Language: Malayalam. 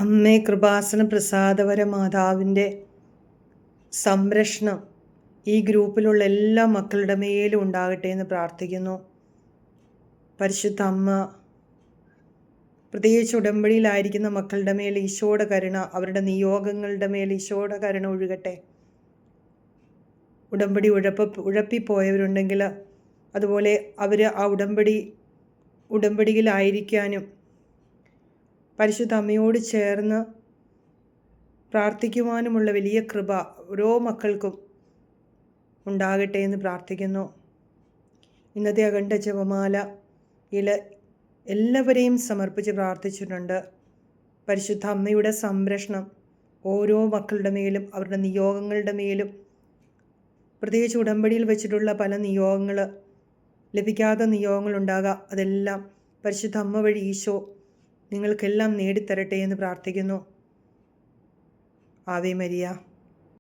അമ്മേ കൃപാസന പ്രസാദവര മാതാവിൻ്റെ സംരക്ഷണം ഈ ഗ്രൂപ്പിലുള്ള എല്ലാ മക്കളുടെ മേലും ഉണ്ടാകട്ടെ എന്ന് പ്രാർത്ഥിക്കുന്നു. പരിശുദ്ധ അമ്മ, പ്രത്യേകിച്ച് ഉടമ്പടിയിലായിരിക്കുന്ന മക്കളുടെ മേൽ ഈശോയുടെ കരുണ, അവരുടെ നിയോഗങ്ങളുടെ മേൽ ഈശോയുടെ കരുണ ഒഴുകട്ടെ. ഉടമ്പടി ഉഴപ്പിപ്പോയവരുണ്ടെങ്കിൽ അതുപോലെ അവർ ആ ഉടമ്പടിയിലായിരിക്കാനും പരിശുദ്ധ അമ്മയോട് ചേർന്ന് പ്രാർത്ഥിക്കുവാനുമുള്ള വലിയ കൃപ ഓരോ മക്കൾക്കും ഉണ്ടാകട്ടെ എന്ന് പ്രാർത്ഥിക്കുന്നു. ഇന്നത്തെ അഖണ്ഡ ജപമാലയിൽ എല്ലാവരെയും സമർപ്പിച്ച് പ്രാർത്ഥിച്ചിട്ടുണ്ട്. പരിശുദ്ധ അമ്മയുടെ സംരക്ഷണം ഓരോ മക്കളുടെ മേലും അവരുടെ നിയോഗങ്ങളുടെ മേലും, പ്രത്യേകിച്ച് ഉടമ്പടിയിൽ വെച്ചിട്ടുള്ള പല നിയോഗങ്ങൾ, ലഭിക്കാത്ത നിയോഗങ്ങളുണ്ടാകാം, അതെല്ലാം പരിശുദ്ധ അമ്മ വഴി ഈശോ നിങ്ങൾക്കെല്ലാം നേടിത്തരട്ടെ എന്ന് പ്രാർത്ഥിക്കുന്നു. Ave Maria.